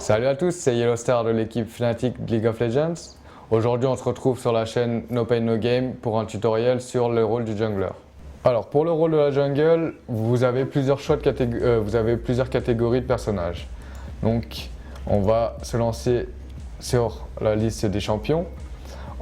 Salut à tous, c'est Yellowstar de l'équipe Fnatic League of Legends. Aujourd'hui, on se retrouve sur la chaîne No Pain No Game pour un tutoriel sur le rôle du jungler. Alors, pour le rôle de la jungle, vous avez plusieurs catégories de personnages. Donc, on va se lancer sur la liste des champions.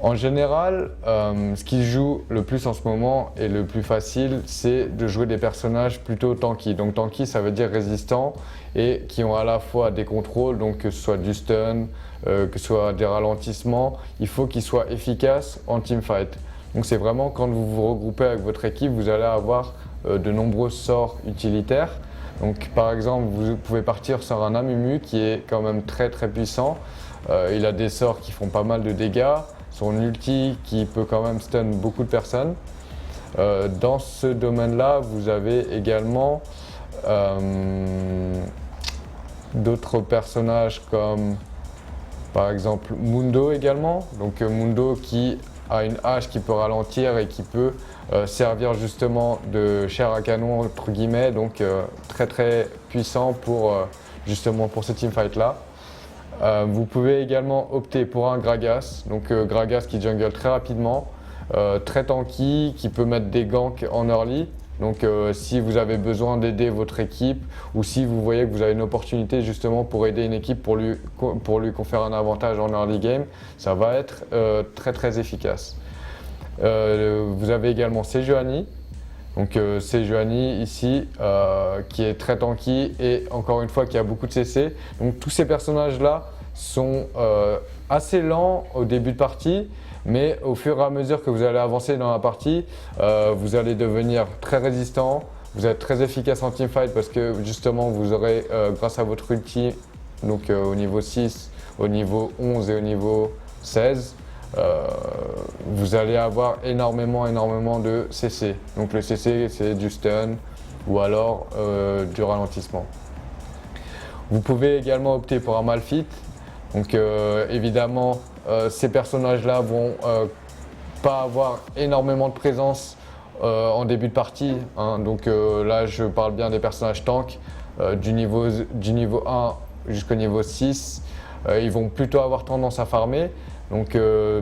En général, ce qui se joue le plus en ce moment et le plus facile, c'est de jouer des personnages plutôt tanky. Donc tanky, ça veut dire résistant et qui ont à la fois des contrôles, donc que ce soit du stun, que ce soit des ralentissements, il faut qu'ils soient efficaces en teamfight. Donc c'est vraiment quand vous vous regroupez avec votre équipe, vous allez avoir de nombreux sorts utilitaires. Donc par exemple, vous pouvez partir sur un Amumu qui est quand même très puissant. Il a des sorts qui font pas mal de dégâts. Son ulti qui peut quand même stun beaucoup de personnes. Dans ce domaine-là, vous avez également d'autres personnages comme par exemple Mundo également. Donc Mundo qui a une hache qui peut ralentir et qui peut servir justement de chair à canon entre guillemets. Donc très puissant pour justement pour ce teamfight-là. Vous pouvez également opter pour un Gragas, donc Gragas qui jungle très rapidement, très tanky, qui peut mettre des ganks en early. Donc si vous avez besoin d'aider votre équipe ou si vous voyez que vous avez une opportunité justement pour aider une équipe pour lui conférer un avantage en early game, ça va être très efficace. Vous avez également Sejuani. Donc Sejuani ici qui est très tanky et encore une fois qui a beaucoup de CC. Donc tous ces personnages là sont assez lents au début de partie, mais au fur et à mesure que vous allez avancer dans la partie, vous allez devenir très résistant, vous êtes très efficace en teamfight parce que justement vous aurez grâce à votre ulti, donc au niveau 6, au niveau 11 et au niveau 16, vous allez avoir énormément de CC. Donc le CC c'est du stun ou alors du ralentissement. Vous pouvez également opter pour un Malphite. Donc évidemment ces personnages là vont pas avoir énormément de présence en début de partie, hein. Donc là je parle bien des personnages tank du niveau 1 jusqu'au niveau 6. Ils vont plutôt avoir tendance à farmer. Donc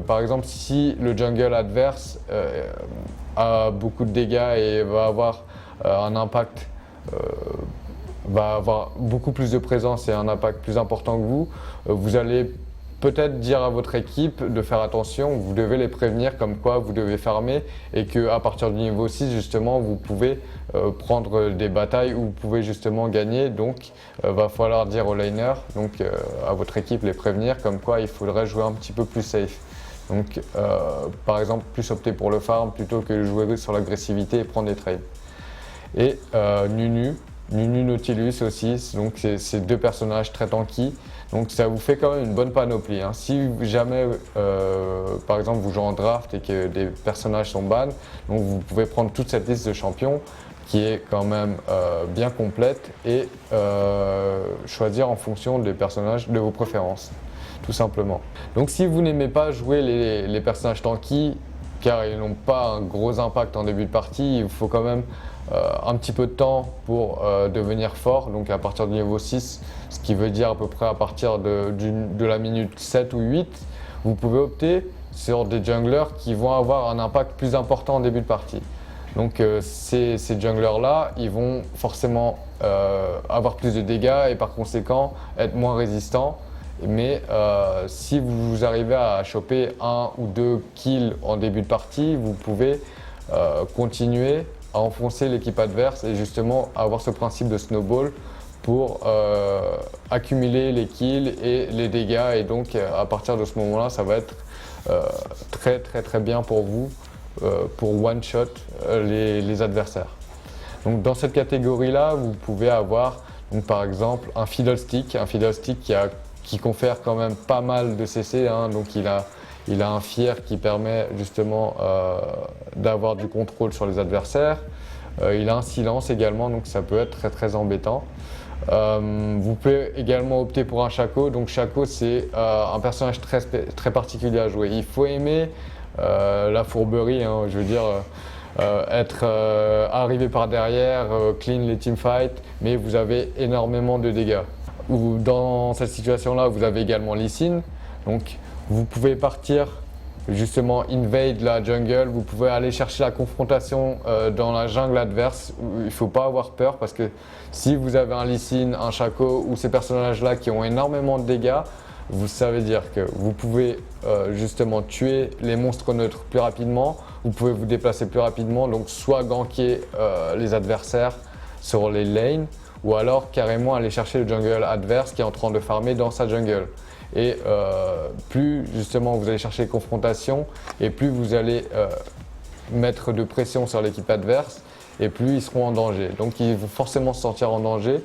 par exemple si le jungle adverse a beaucoup de dégâts et va avoir un impact, va avoir beaucoup plus de présence et un impact plus important que vous, vous allez peut-être dire à votre équipe de faire attention, vous devez les prévenir comme quoi vous devez farmer et qu'à partir du niveau 6 justement vous pouvez prendre des batailles où vous pouvez justement gagner. Donc va falloir dire aux laners, donc à votre équipe les prévenir comme quoi il faudrait jouer un petit peu plus safe. Donc par exemple plus opter pour le farm plutôt que jouer sur l'agressivité et prendre des trades. Et Nunu Nautilus aussi, donc c'est deux personnages très tanky, donc ça vous fait quand même une bonne panoplie, hein. Si jamais par exemple vous jouez en draft et que des personnages sont ban, donc vous pouvez prendre toute cette liste de champions qui est quand même bien complète et choisir en fonction des personnages de vos préférences, tout simplement. Donc si vous n'aimez pas jouer les personnages tanky, car ils n'ont pas un gros impact en début de partie, il faut quand même un petit peu de temps pour devenir fort, donc à partir du niveau 6, ce qui veut dire à peu près à partir de la minute 7 ou 8, vous pouvez opter sur des junglers qui vont avoir un impact plus important en début de partie. Donc ces junglers là, ils vont forcément avoir plus de dégâts et par conséquent être moins résistants. Mais si vous arrivez à choper 1 ou 2 kills en début de partie, vous pouvez continuer à enfoncer l'équipe adverse et justement avoir ce principe de snowball pour accumuler les kills et les dégâts. Et donc à partir de ce moment-là, ça va être très bien pour vous pour one-shot les adversaires. Donc dans cette catégorie-là, vous pouvez avoir donc, par exemple un Fiddlestick qui confère quand même pas mal de CC, hein. Donc il a un fier qui permet justement d'avoir du contrôle sur les adversaires. Il a un silence également, donc ça peut être très embêtant. Vous pouvez également opter pour un Shaco. Donc Shaco c'est un personnage très particulier à jouer. Il faut aimer la fourberie, hein. Je veux dire être arrivé par derrière, clean les teamfights, mais vous avez énormément de dégâts. ou dans cette situation-là, vous avez également Lee Sin. Donc vous pouvez partir justement invade la jungle, vous pouvez aller chercher la confrontation dans la jungle adverse. Il ne faut pas avoir peur parce que si vous avez un Lee Sin, un Shaco ou ces personnages-là qui ont énormément de dégâts, vous savez dire que vous pouvez justement tuer les monstres neutres plus rapidement, vous pouvez vous déplacer plus rapidement, donc soit ganker les adversaires sur les lanes, ou alors carrément aller chercher le jungle adverse qui est en train de farmer dans sa jungle. Et plus justement vous allez chercher les confrontations et plus vous allez mettre de pression sur l'équipe adverse et plus ils seront en danger. Donc ils vont forcément se sentir en danger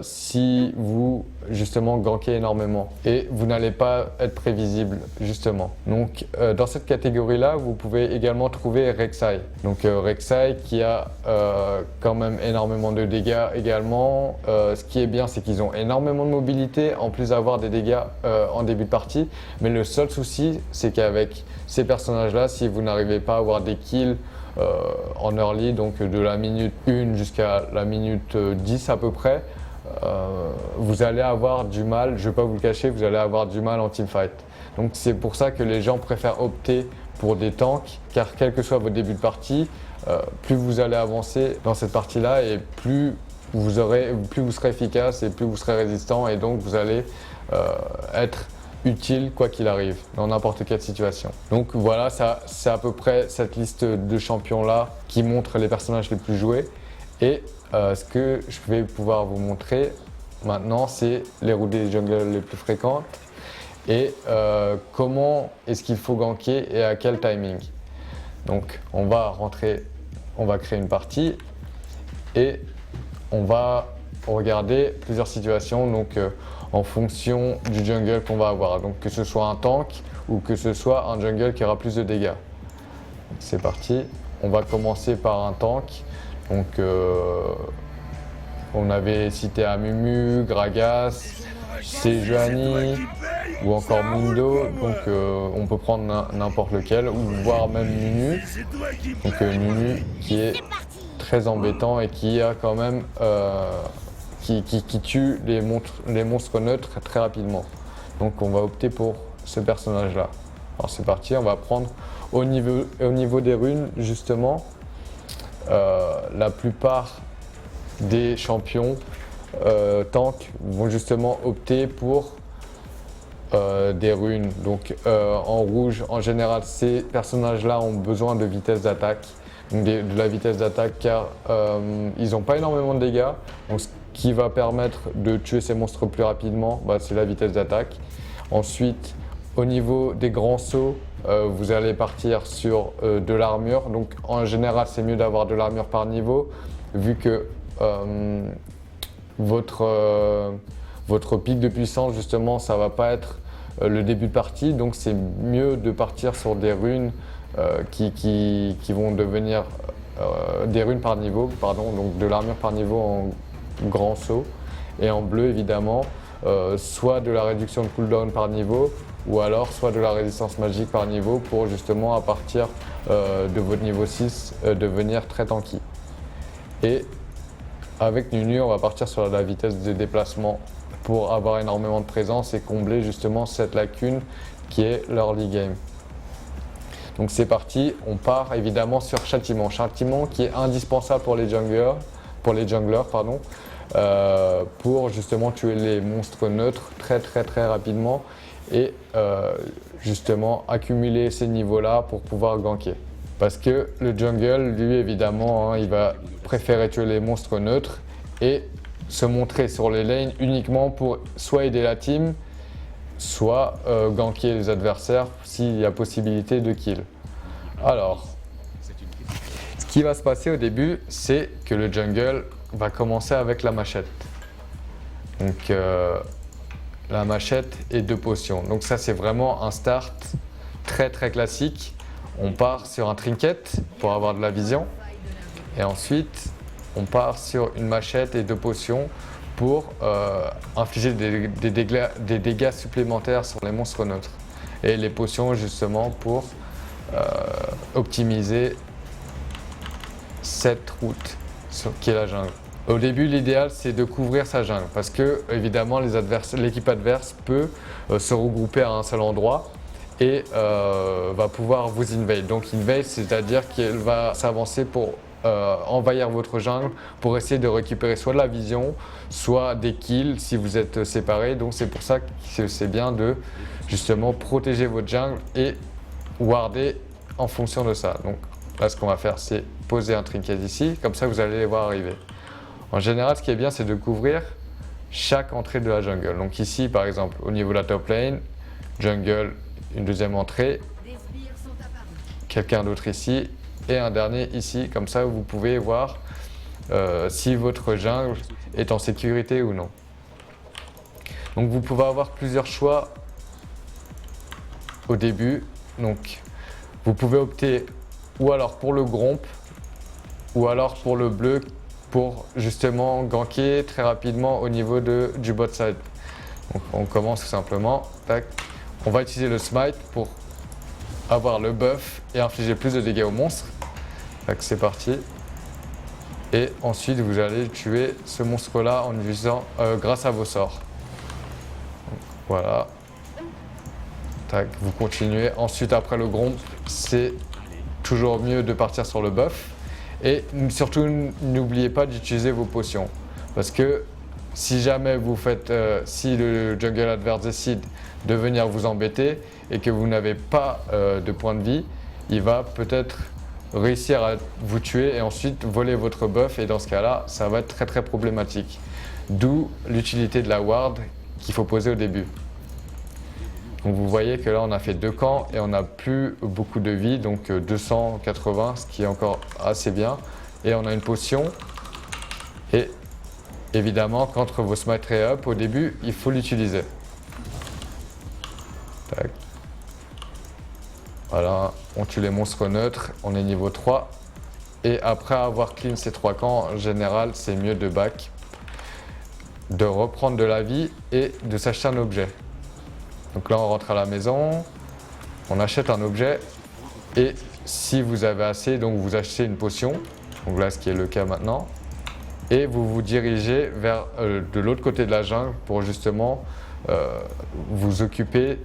si vous justement gankez énormément et vous n'allez pas être prévisible justement. Donc dans cette catégorie là vous pouvez également trouver Rek'Sai. Donc Rek'Sai qui a quand même énormément de dégâts également. Ce qui est bien c'est qu'ils ont énormément de mobilité en plus d'avoir des dégâts en début de partie, mais le seul souci c'est qu'avec ces personnages là, si vous n'arrivez pas à avoir des kills en early, donc de la minute 1 jusqu'à la minute 10 à peu près, vous allez avoir du mal, je ne vais pas vous le cacher, vous allez avoir du mal en teamfight. Donc c'est pour ça que les gens préfèrent opter pour des tanks, car quel que soit votre début de partie, plus vous allez avancer dans cette partie-là et plus vous serez efficace et plus vous serez résistant et donc vous allez être utile quoi qu'il arrive dans n'importe quelle situation. Donc voilà, c'est à peu près cette liste de champions là qui montre les personnages les plus joués et ce que je vais pouvoir vous montrer maintenant c'est les routes des jungles les plus fréquentes et comment est-ce qu'il faut ganker et à quel timing. Donc on va créer une partie et on va regarder plusieurs situations donc en fonction du jungle qu'on va avoir. Donc que ce soit un tank ou que ce soit un jungle qui aura plus de dégâts. C'est parti. On va commencer par un tank. Donc on avait cité Amumu, Gragas, Sejuani ou encore Mundo. Donc on peut prendre n'importe lequel ou voire même Nunu. Donc Nunu qui est très embêtant et qui a quand même qui tue les monstres neutres très rapidement. Donc on va opter pour ce personnage là. Alors c'est parti, on va prendre au niveau des runes justement. La plupart des champions tank vont justement opter pour des runes. Donc en rouge, en général, ces personnages là ont besoin de vitesse d'attaque. De la vitesse d'attaque car ils n'ont pas énormément de dégâts. Donc, ce qui va permettre de tuer ces monstres plus rapidement, c'est la vitesse d'attaque. Ensuite, au niveau des grands sauts, vous allez partir sur de l'armure. Donc en général, c'est mieux d'avoir de l'armure par niveau vu que votre pic de puissance, justement, ça va pas être le début de partie. Donc c'est mieux de partir sur des runes qui vont devenir des runes par niveau, pardon, donc de l'armure par niveau en grand saut et en bleu évidemment, soit de la réduction de cooldown par niveau ou alors soit de la résistance magique par niveau pour justement à partir de votre niveau 6 devenir très tanky. Et avec Nunu on va partir sur la vitesse de déplacement pour avoir énormément de présence et combler justement cette lacune qui est l'early game. Donc c'est parti, on part évidemment sur Châtiment. Châtiment qui est indispensable pour les junglers, pour justement tuer les monstres neutres très rapidement et justement accumuler ces niveaux-là pour pouvoir ganker. Parce que le jungle, lui évidemment, il va préférer tuer les monstres neutres et se montrer sur les lanes uniquement pour soit aider la team, soit ganker les adversaires s'il y a possibilité de kill. Alors, ce qui va se passer au début, c'est que le jungle va commencer avec la machette. Donc la machette et 2 potions. Donc ça c'est vraiment un start très classique. On part sur un trinket pour avoir de la vision. Et ensuite, on part sur une machette et 2 potions pour infliger des dégâts supplémentaires sur les monstres neutres. Et les potions justement pour optimiser cette route qui est la jungle. Au début, l'idéal c'est de couvrir sa jungle parce que évidemment l'équipe adverse peut se regrouper à un seul endroit et va pouvoir vous invade. Donc invade, c'est-à-dire qu'elle va s'avancer pour envahir votre jungle pour essayer de récupérer soit de la vision, soit des kills si vous êtes séparés. Donc c'est pour ça que c'est bien de justement protéger votre jungle et warder en fonction de ça. Donc là, ce qu'on va faire, c'est poser un trinket ici, comme ça vous allez les voir arriver. En général, ce qui est bien, c'est de couvrir chaque entrée de la jungle. Donc ici, par exemple, au niveau de la top lane, jungle, une deuxième entrée, quelqu'un d'autre ici et un dernier ici. Comme ça, vous pouvez voir si votre jungle est en sécurité ou non. Donc vous pouvez avoir plusieurs choix au début. Donc vous pouvez opter ou alors pour le gromp ou alors pour le bleu pour justement ganker très rapidement au niveau du bot side. Donc on commence tout simplement. Tac. On va utiliser le smite pour avoir le buff et infliger plus de dégâts aux monstres. Tac, c'est parti. Et ensuite vous allez tuer ce monstre là en utilisant grâce à vos sorts. Donc, voilà. Tac, vous continuez. Ensuite après le gromp, c'est toujours mieux de partir sur le buff. Et surtout, n'oubliez pas d'utiliser vos potions. Parce que si jamais vous faites, si le jungle adverse décide de venir vous embêter et que vous n'avez pas de points de vie, il va peut-être réussir à vous tuer et ensuite voler votre buff. Et dans ce cas-là, ça va être très très problématique. D'où l'utilité de la ward qu'il faut poser au début. Donc vous voyez que là on a fait 2 camps et on n'a plus beaucoup de vie, donc 280, ce qui est encore assez bien. Et on a une potion. Et évidemment, quand vos smite up au début, il faut l'utiliser. Tac. Voilà, on tue les monstres neutres, on est niveau 3. Et après avoir clean ces 3 camps, en général, c'est mieux de back, de reprendre de la vie et de s'acheter un objet. Donc là, on rentre à la maison, on achète un objet et si vous avez assez, donc vous achetez une potion. Donc là, ce qui est le cas maintenant. Et vous vous dirigez vers de l'autre côté de la jungle pour justement vous occuper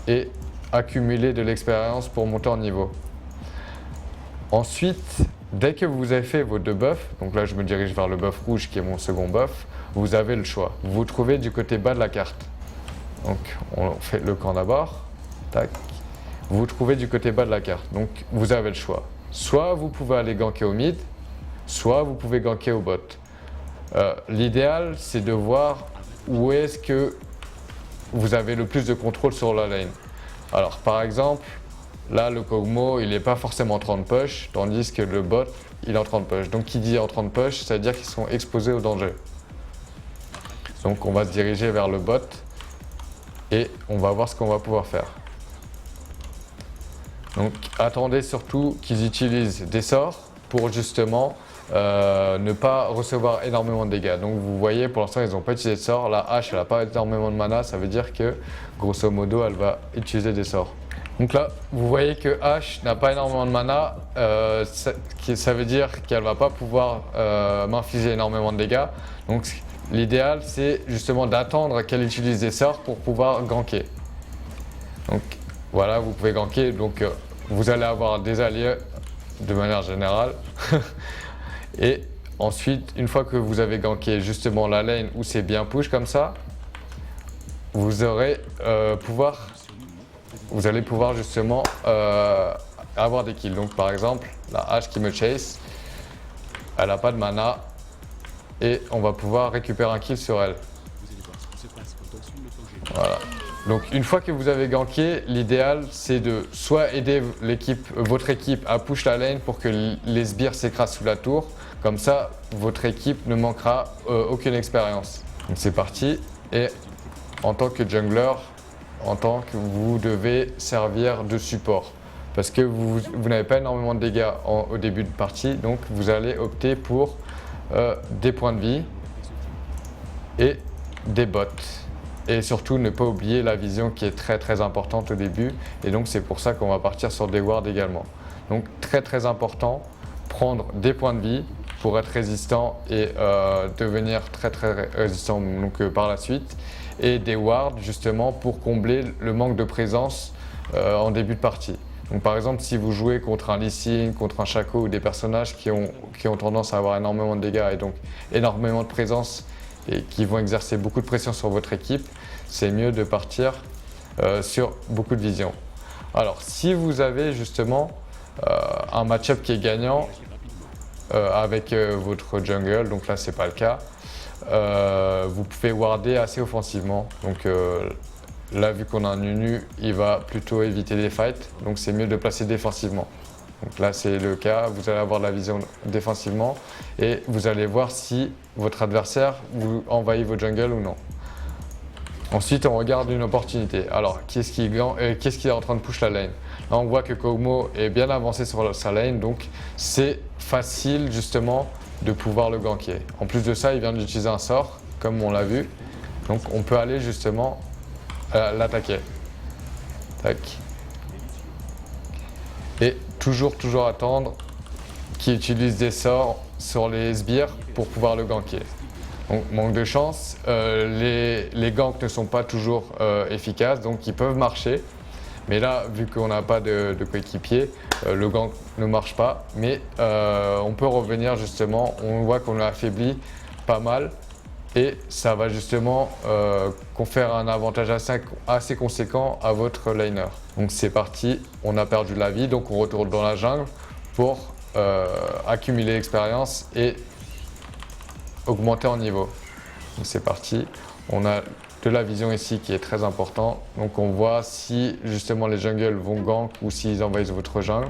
et accumuler de l'expérience pour monter en niveau. Ensuite, dès que vous avez fait vos 2 buffs, donc là je me dirige vers le buff rouge qui est mon second buff, vous avez le choix. Vous vous trouvez du côté bas de la carte. Donc on fait le camp d'abord, tac. Vous vous trouvez du côté bas de la carte, donc vous avez le choix. Soit vous pouvez aller ganker au mid, soit vous pouvez ganker au bot. L'idéal c'est de voir où est-ce que vous avez le plus de contrôle sur la lane. Alors par exemple, là le Kog'Maw il n'est pas forcément en 30 push, tandis que le bot il est en 30 push. Donc qui dit en 30 push, ça veut dire qu'ils sont exposés au danger. Donc on va se diriger vers le bot. Et on va voir ce qu'on va pouvoir faire. Donc attendez surtout qu'ils utilisent des sorts pour justement ne pas recevoir énormément de dégâts. Donc vous voyez pour l'instant ils n'ont pas utilisé de sorts. La hache elle n'a pas énormément de mana, ça veut dire que grosso modo elle va utiliser des sorts. Donc là vous voyez que H n'a pas énormément de mana, ça veut dire qu'elle ne va pas pouvoir m'infliger énormément de dégâts. Donc l'idéal, c'est justement d'attendre qu'elle utilise des sorts pour pouvoir ganker. Donc voilà, vous pouvez ganker, donc vous allez avoir des alliés de manière générale. Et ensuite, une fois que vous avez ganké justement la lane où c'est bien push comme ça, vous allez pouvoir justement avoir des kills. Donc par exemple, la hache qui me chase, elle n'a pas de mana. Et on va pouvoir récupérer un kill sur elle. Voilà. Donc une fois que vous avez ganké, l'idéal c'est de soit aider votre équipe à push la lane pour que les sbires s'écrasent sous la tour. Comme ça, votre équipe ne manquera aucune expérience. Donc c'est parti. Et en tant que jungler, vous devez servir de support. Parce que vous n'avez pas énormément de dégâts au début de partie, donc vous allez opter pour des points de vie et des bots. Et surtout ne pas oublier la vision qui est très très importante au début. Et donc c'est pour ça qu'on va partir sur des wards également. Donc très très important, prendre des points de vie pour être résistant et devenir très résistant donc, par la suite. Et des wards justement pour combler le manque de présence en début de partie. Donc par exemple si vous jouez contre un Lee Sin, contre un Shaco ou des personnages qui ont tendance à avoir énormément de dégâts et donc énormément de présence et qui vont exercer beaucoup de pression sur votre équipe, c'est mieux de partir sur beaucoup de vision. Alors si vous avez justement un match-up qui est gagnant avec votre jungle, donc là c'est pas le cas, vous pouvez warder assez offensivement. Donc là vu qu'on a un Nunu, il va plutôt éviter les fights, donc c'est mieux de placer défensivement. Donc là c'est le cas, vous allez avoir de la vision défensivement et vous allez voir si votre adversaire vous envahit votre jungle ou non. Ensuite on regarde une opportunité. Alors qu'est-ce qui est en train de push la lane? Là on voit que Kog'Maw est bien avancé sur sa lane, donc c'est facile justement de pouvoir le ganker. En plus de ça il vient d'utiliser un sort comme on l'a vu, donc on peut aller justement l'attaquer. Tac. Et toujours attendre qu'il utilise des sorts sur les sbires pour pouvoir le ganker. Donc manque de chance, les ganks ne sont pas toujours efficaces, donc ils peuvent marcher. Mais là, vu qu'on n'a pas de coéquipier, le gank ne marche pas. Mais on peut revenir justement, on voit qu'on l'a affaibli pas mal. Et ça va justement conférer un avantage assez conséquent à votre laner. Donc c'est parti, on a perdu la vie, donc on retourne dans la jungle pour accumuler l'expérience et augmenter en niveau. Donc c'est parti, on a de la vision ici qui est très important. Donc on voit si justement les jungles vont gank ou s'ils envahissent votre jungle.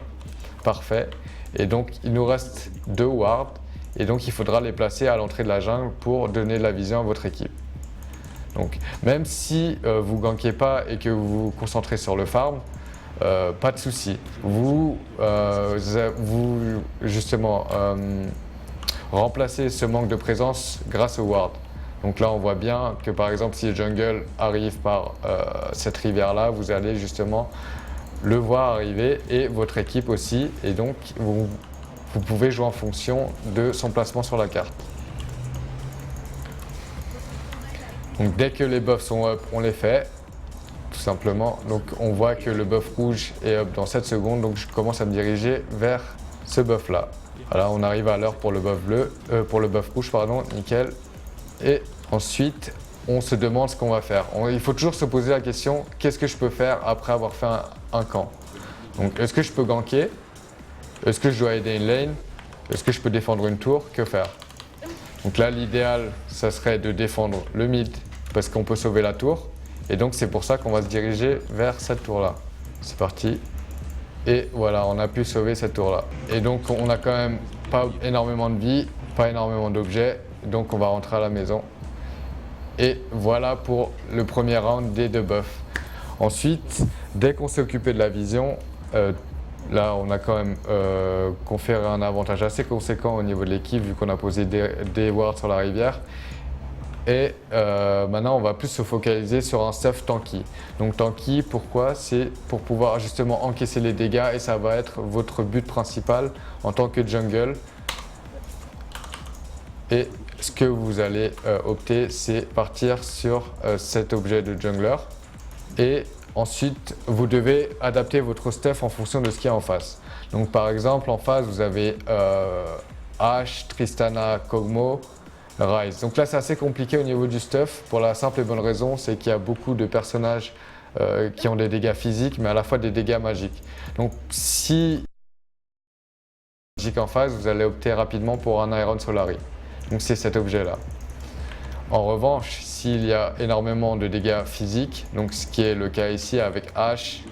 Parfait. Et donc il nous reste 2 wards. Et donc il faudra les placer à l'entrée de la jungle pour donner de la vision à votre équipe. Donc même si vous ne gankez pas et que vous vous concentrez sur le farm, pas de souci. Vous justement remplacez ce manque de présence grâce au ward. Donc là on voit bien que par exemple si le jungle arrive par cette rivière là, vous allez justement le voir arriver et votre équipe aussi, et donc vous pouvez jouer en fonction de son placement sur la carte. Donc dès que les buffs sont up, on les fait, tout simplement. Donc on voit que le buff rouge est up dans 7 secondes, donc je commence à me diriger vers ce buff là. Voilà, on arrive à l'heure pour le buff bleu, pour le buff rouge, pardon, nickel. Et ensuite, on se demande ce qu'on va faire. Il faut toujours se poser la question, qu'est-ce que je peux faire après avoir fait un camp? Donc est-ce que je peux ganker? Est-ce que je dois aider une lane? Est-ce que je peux défendre une tour? Que faire? Donc là, l'idéal, ça serait de défendre le mid parce qu'on peut sauver la tour. Et donc, c'est pour ça qu'on va se diriger vers cette tour-là. C'est parti. Et voilà, on a pu sauver cette tour-là. Et donc, on n'a quand même pas énormément de vie, pas énormément d'objets. Donc, on va rentrer à la maison. Et voilà pour le premier round des 2 buffs. Ensuite, dès qu'on s'est occupé de la vision, là, on a quand même conféré un avantage assez conséquent au niveau de l'équipe vu qu'on a posé des wards sur la rivière. Et maintenant, on va plus se focaliser sur un stuff tanky. Donc tanky, pourquoi? C'est pour pouvoir justement encaisser les dégâts et ça va être votre but principal en tant que jungle. Et ce que vous allez opter, c'est partir sur cet objet de jungler. Et ensuite, vous devez adapter votre stuff en fonction de ce qu'il y a en face. Donc par exemple, en face, vous avez Ashe, Tristana, Kog'Maw, Ryze. Donc là, c'est assez compliqué au niveau du stuff pour la simple et bonne raison, c'est qu'il y a beaucoup de personnages qui ont des dégâts physiques, mais à la fois des dégâts magiques. Donc si magique en face, vous allez opter rapidement pour un Iron Solari. Donc c'est cet objet-là. En revanche, s'il y a énormément de dégâts physiques, donc ce qui est le cas ici avec Ashe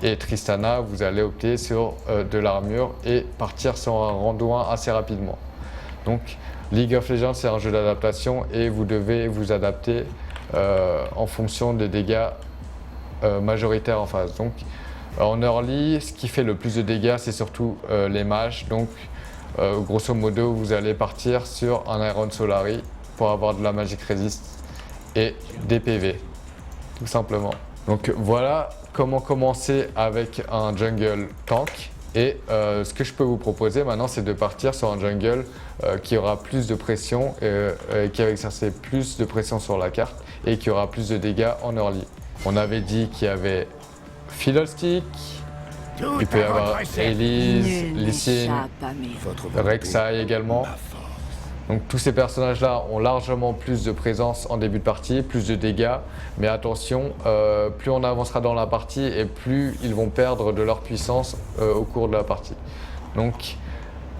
et Tristana, vous allez opter sur de l'armure et partir sur un randouin assez rapidement. Donc League of Legends, c'est un jeu d'adaptation et vous devez vous adapter en fonction des dégâts majoritaires en face. Donc en early, ce qui fait le plus de dégâts, c'est surtout les mages. Donc grosso modo, vous allez partir sur un Iron Solari pour avoir de la Magic Resist et des PV, tout simplement. Donc voilà comment commencer avec un jungle tank. Et ce que je peux vous proposer maintenant, c'est de partir sur un jungle qui aura plus de pression, qui va exercer plus de pression sur la carte et qui aura plus de dégâts en early. On avait dit qu'il y avait Fiddlestick, il peut y avoir Elise, Lee Sin, Rek'Sai également. Donc tous ces personnages-là ont largement plus de présence en début de partie, plus de dégâts, mais attention, plus on avancera dans la partie et plus ils vont perdre de leur puissance au cours de la partie. Donc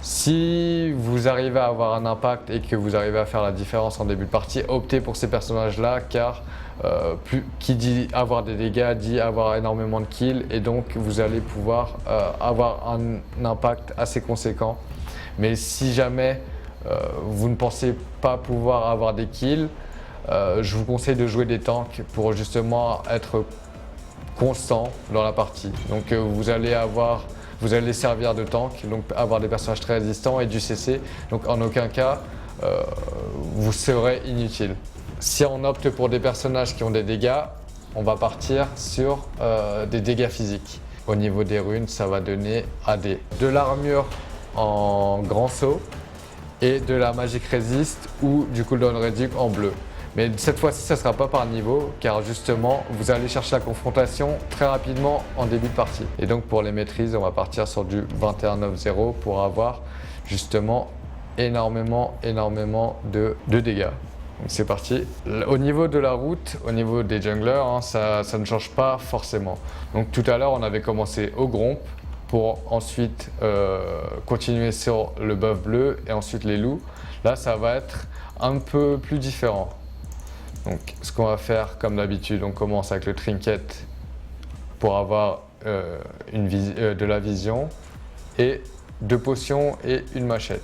si vous arrivez à avoir un impact et que vous arrivez à faire la différence en début de partie, optez pour ces personnages-là car qui dit avoir des dégâts dit avoir énormément de kills et donc vous allez pouvoir avoir un impact assez conséquent. Mais si jamais vous ne pensez pas pouvoir avoir des kills, je vous conseille de jouer des tanks pour justement être constant dans la partie. Donc vous allez servir de tank, donc avoir des personnages très résistants et du CC. Donc en aucun cas, vous serez inutile. Si on opte pour des personnages qui ont des dégâts, on va partir sur des dégâts physiques. Au niveau des runes, ça va donner AD. De l'armure en grand saut et de la Magic Resist ou du cooldown réduit en bleu. Mais cette fois-ci, ça ne sera pas par niveau, car justement, vous allez chercher la confrontation très rapidement en début de partie. Et donc pour les maîtrises, on va partir sur du 21-9-0 pour avoir justement énormément de dégâts. Donc c'est parti. Au niveau de la route, au niveau des junglers, hein, ça ne change pas forcément. Donc tout à l'heure, on avait commencé au Gromp, pour ensuite continuer sur le buff bleu et ensuite les loups. Là, ça va être un peu plus différent. Donc, ce qu'on va faire, comme d'habitude, on commence avec le trinket pour avoir de la vision et 2 potions et une machette.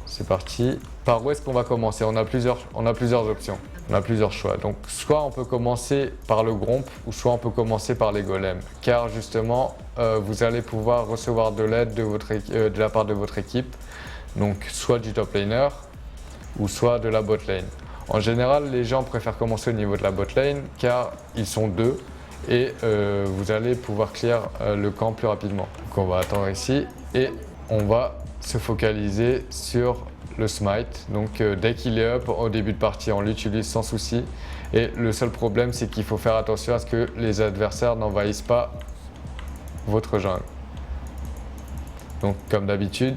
C'est parti. Par où est-ce qu'on va commencer? On a plusieurs options, on a plusieurs choix. Donc soit on peut commencer par le Gromp ou soit on peut commencer par les golems. Car justement, vous allez pouvoir recevoir de l'aide de la part de votre équipe. Donc soit du top laner ou soit de la bot lane. En général, les gens préfèrent commencer au niveau de la bot lane car ils sont 2 et vous allez pouvoir clear le camp plus rapidement. Donc on va attendre ici et on va se focaliser sur le smite. Donc dès qu'il est up au début de partie, on l'utilise sans souci. Et le seul problème, c'est qu'il faut faire attention à ce que les adversaires n'envahissent pas votre jungle. Donc comme d'habitude,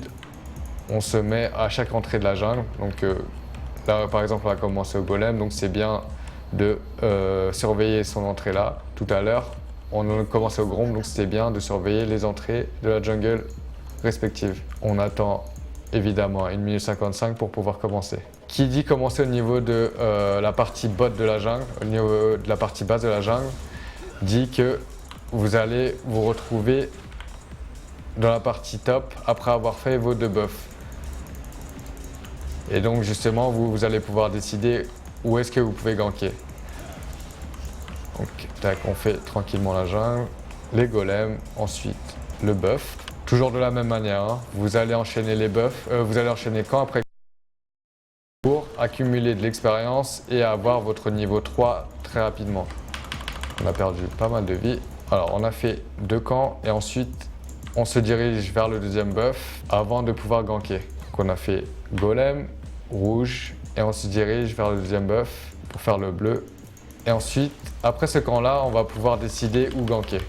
on se met à chaque entrée de la jungle. Donc là par exemple on va commencer au golem, donc c'est bien de surveiller son entrée là. Tout à l'heure on a commencé au Gromp, donc c'était bien de surveiller les entrées de la jungle respectives. On attend évidemment 1 minute 55 pour pouvoir commencer. Qui dit commencer au niveau de la partie bot de la jungle, au niveau de la partie basse de la jungle, dit que vous allez vous retrouver dans la partie top après avoir fait vos 2 buffs. Et donc justement, vous allez pouvoir décider où est-ce que vous pouvez ganker. Donc tac, on fait tranquillement la jungle, les golems, ensuite le buff. Toujours de la même manière, hein. Vous allez enchaîner les buffs, vous allez enchaîner camp après pour accumuler de l'expérience et avoir votre niveau 3 très rapidement. On a perdu pas mal de vie. Alors on a fait 2 camps et ensuite on se dirige vers le deuxième buff avant de pouvoir ganker. Donc on a fait golem, rouge et on se dirige vers le deuxième buff pour faire le bleu. Et ensuite, après ce camp là, on va pouvoir décider où ganker.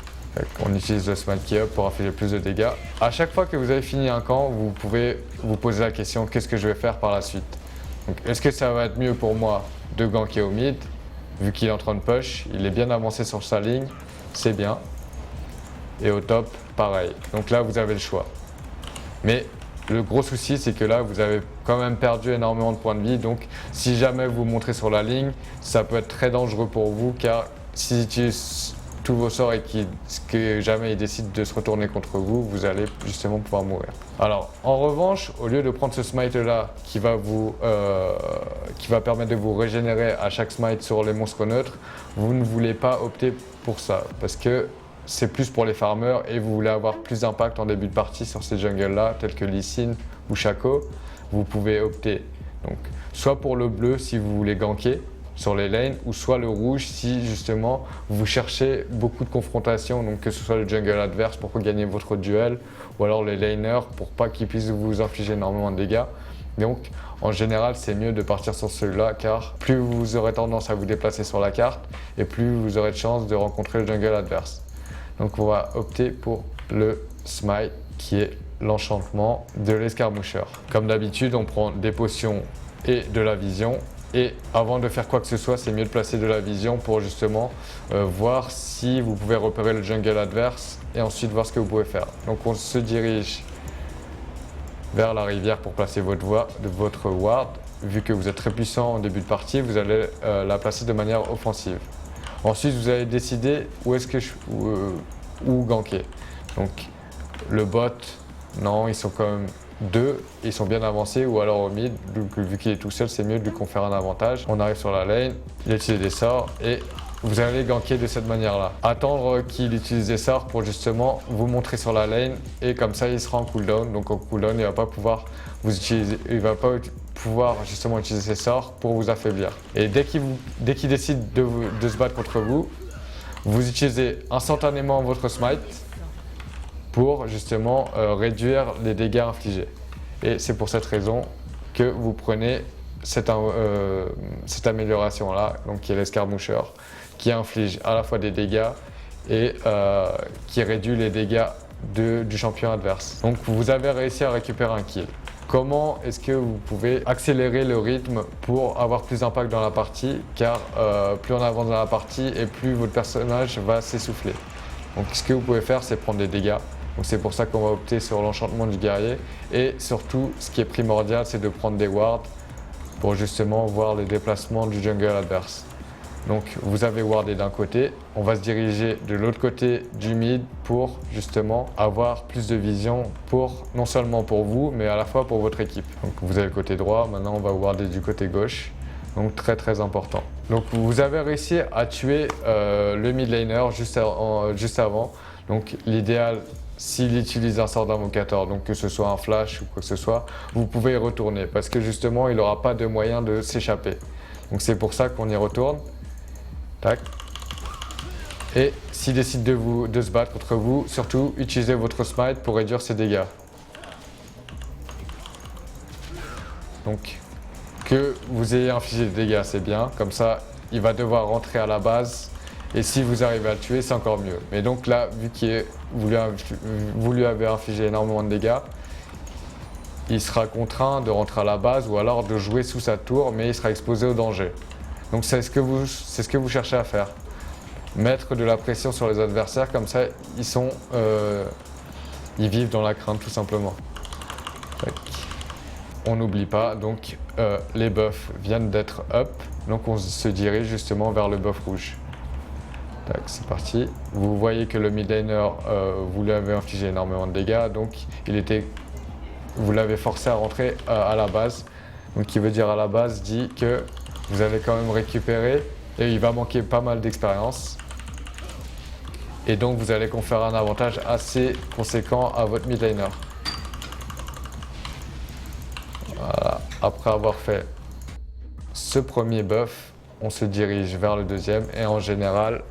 On utilise le smite key up pour infliger plus de dégâts. À chaque fois que vous avez fini un camp, vous pouvez vous poser la question qu'est-ce que je vais faire par la suite. Est-ce que ça va être mieux pour moi de ganker au mid, vu qu'il est en train de push, il est bien avancé sur sa ligne, c'est bien. Et au top, pareil. Donc là, vous avez le choix. Mais le gros souci, c'est que là, vous avez quand même perdu énormément de points de vie. Donc si jamais vous montrez sur la ligne, ça peut être très dangereux pour vous, car s'ils utilisent tous vos sorts et que jamais ils décident de se retourner contre vous, vous allez justement pouvoir mourir. Alors en revanche, au lieu de prendre ce smite là qui va permettre de vous régénérer à chaque smite sur les monstres neutres, vous ne voulez pas opter pour ça parce que c'est plus pour les farmers et vous voulez avoir plus d'impact en début de partie sur ces jungles là tels que Lee Sin ou Shaco. Vous pouvez opter donc soit pour le bleu si vous voulez ganker sur les lanes, ou soit le rouge si justement vous cherchez beaucoup de confrontations, donc que ce soit le jungle adverse pour gagner votre duel, ou alors les laners pour pas qu'ils puissent vous infliger énormément de dégâts. Donc en général c'est mieux de partir sur celui-là, car plus vous aurez tendance à vous déplacer sur la carte et plus vous aurez de chances de rencontrer le jungle adverse. Donc on va opter pour le smite qui est l'enchantement de l'escarmoucheur. Comme d'habitude, on prend des potions et de la vision. Et avant de faire quoi que ce soit, c'est mieux de placer de la vision pour justement voir si vous pouvez repérer le jungle adverse et ensuite voir ce que vous pouvez faire. Donc on se dirige vers la rivière pour placer votre ward. Vu que vous êtes très puissant en début de partie, vous allez la placer de manière offensive. Ensuite, vous allez décider où ganker. Donc le bot, non, ils sont quand même deux, ils sont bien avancés, ou alors au mid, donc, vu qu'il est tout seul, c'est mieux de lui conférer un avantage. On arrive sur la lane, il utilise des sorts et vous allez ganker de cette manière-là. Attendre qu'il utilise des sorts pour justement vous montrer sur la lane, et comme ça il sera en cooldown. Donc en cooldown, il va pas pouvoir justement utiliser ses sorts pour vous affaiblir. Et dès qu'il décide de se battre contre vous, vous utilisez instantanément votre smite pour justement réduire les dégâts infligés. Et c'est pour cette raison que vous prenez cette amélioration-là, donc qui est l'escarmoucheur, qui inflige à la fois des dégâts et qui réduit les dégâts du champion adverse. Donc vous avez réussi à récupérer un kill. Comment est-ce que vous pouvez accélérer le rythme pour avoir plus d'impact dans la partie, car plus on avance dans la partie et plus votre personnage va s'essouffler. Donc ce que vous pouvez faire, c'est prendre des dégâts. Donc c'est pour ça qu'on va opter sur l'enchantement du guerrier, et surtout ce qui est primordial, c'est de prendre des wards pour justement voir les déplacements du jungle adverse. Donc vous avez wardé d'un côté, on va se diriger de l'autre côté du mid pour justement avoir plus de vision, non seulement pour vous mais à la fois pour votre équipe. Donc vous avez le côté droit, maintenant on va warder du côté gauche, donc très important. Donc vous avez réussi à tuer le mid laner juste avant. Donc l'idéal, s'il utilise un sort d'invocateur, donc que ce soit un flash ou quoi que ce soit, vous pouvez y retourner parce que justement il n'aura pas de moyen de s'échapper. Donc c'est pour ça qu'on y retourne. Tac. Et s'il décide de se battre contre vous, surtout utilisez votre smite pour réduire ses dégâts. Donc que vous ayez infligé des dégâts, c'est bien, comme ça il va devoir rentrer à la base. Et si vous arrivez à le tuer, c'est encore mieux. Mais donc là, vu que vous lui avez infligé énormément de dégâts, il sera contraint de rentrer à la base ou alors de jouer sous sa tour, mais il sera exposé au danger. Donc c'est ce que vous cherchez à faire. Mettre de la pression sur les adversaires, comme ça ils vivent dans la crainte tout simplement. Tac. On n'oublie pas, donc les buffs viennent d'être up, donc on se dirige justement vers le buff rouge. Tac, c'est parti. Vous voyez que le mid laner, vous lui avez infligé énormément de dégâts, donc vous l'avez forcé à rentrer à la base. Donc qui veut dire à la base dit que vous allez quand même récupérer et il va manquer pas mal d'expérience. Et donc vous allez conférer un avantage assez conséquent à votre mid laner. Voilà. Après avoir fait ce premier buff, on se dirige vers le deuxième et en général,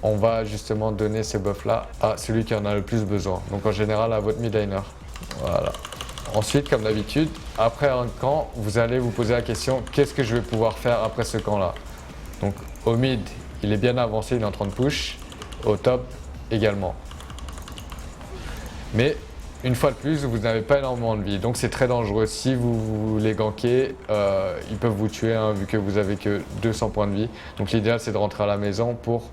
on va justement donner ces buffs-là à celui qui en a le plus besoin. Donc en général à votre mid laner. Voilà. Ensuite, comme d'habitude, après un camp, vous allez vous poser la question, qu'est-ce que je vais pouvoir faire après ce camp-là? Donc au mid, il est bien avancé, il est en train de push. Au top également. Mais une fois de plus, vous n'avez pas énormément de vie, donc c'est très dangereux. Si vous les gankez, ils peuvent vous tuer, hein, vu que vous avez que 200 points de vie. Donc l'idéal, c'est de rentrer à la maison pour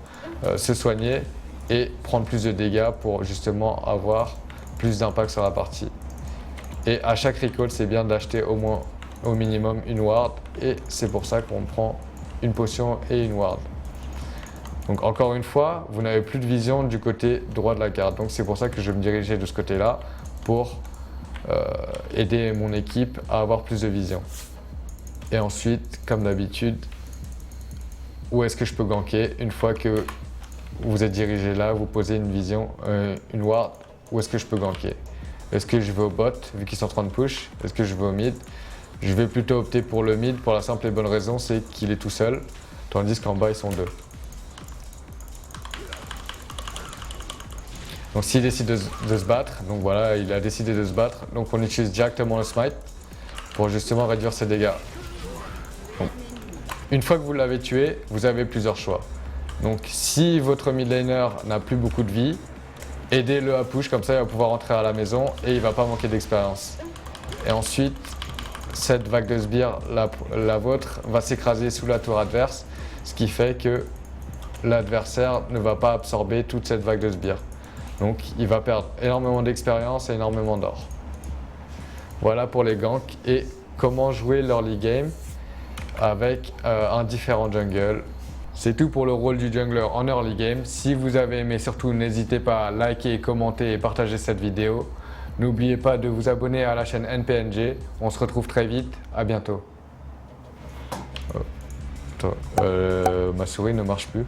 se soigner et prendre plus de dégâts pour justement avoir plus d'impact sur la partie. Et à chaque recall, c'est bien d'acheter au minimum une ward, et c'est pour ça qu'on prend une potion et une ward. Donc encore une fois, vous n'avez plus de vision du côté droit de la carte. Donc c'est pour ça que je vais me diriger de ce côté-là pour aider mon équipe à avoir plus de vision. Et ensuite, comme d'habitude, où est-ce que je peux ganker? Une fois que vous êtes dirigé là, vous posez une vision, une ward, où est-ce que je peux ganker? Est-ce que je vais au bot, vu qu'ils sont en train de push? Est-ce que je vais au mid? Je vais plutôt opter pour le mid pour la simple et bonne raison, c'est qu'il est tout seul, tandis qu'en bas ils sont deux. Donc s'il décide de se battre, donc voilà, il a décidé de se battre, donc on utilise directement le smite pour justement réduire ses dégâts. Donc, une fois que vous l'avez tué, vous avez plusieurs choix. Donc si votre mid laner n'a plus beaucoup de vie, aidez-le à push, comme ça il va pouvoir rentrer à la maison et il va pas manquer d'expérience. Et ensuite, cette vague de sbires, la vôtre, va s'écraser sous la tour adverse, ce qui fait que l'adversaire ne va pas absorber toute cette vague de sbires. Donc il va perdre énormément d'expérience et énormément d'or. Voilà pour les ganks et comment jouer l'early game avec un différent jungle. C'est tout pour le rôle du jungler en early game. Si vous avez aimé, surtout n'hésitez pas à liker, commenter et partager cette vidéo. N'oubliez pas de vous abonner à la chaîne NPNG. On se retrouve très vite. À bientôt. Ma souris ne marche plus.